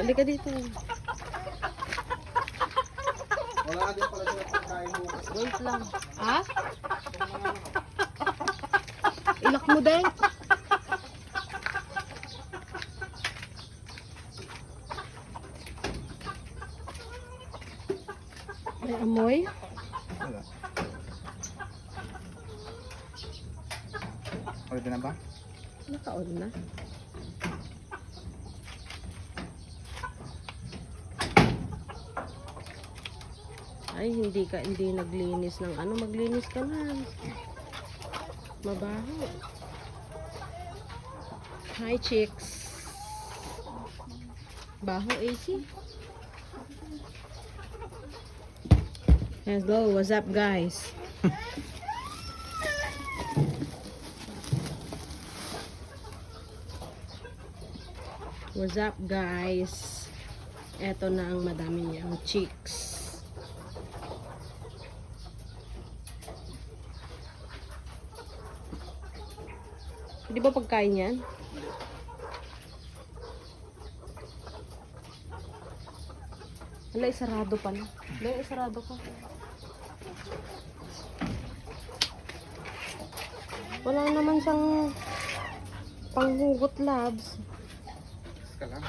Halika dito. Wala din pala sila pagkain bukas. Wait lang. Ha? Ilak mo din. May amoy. Wala. Pwede na ba? Naka-on na. Ay, hindi naglinis ng ano, maglinis ka na. Mabaho. Hi, chicks. Baho, AC. Hello, what's up, guys? What's up, guys? Eto na ang madami niyang chicks. Di ba pagkain yan? Wala, isarado pa na. Wala, isarado ka. Wala naman siyang panghugot, labs. Ka lang.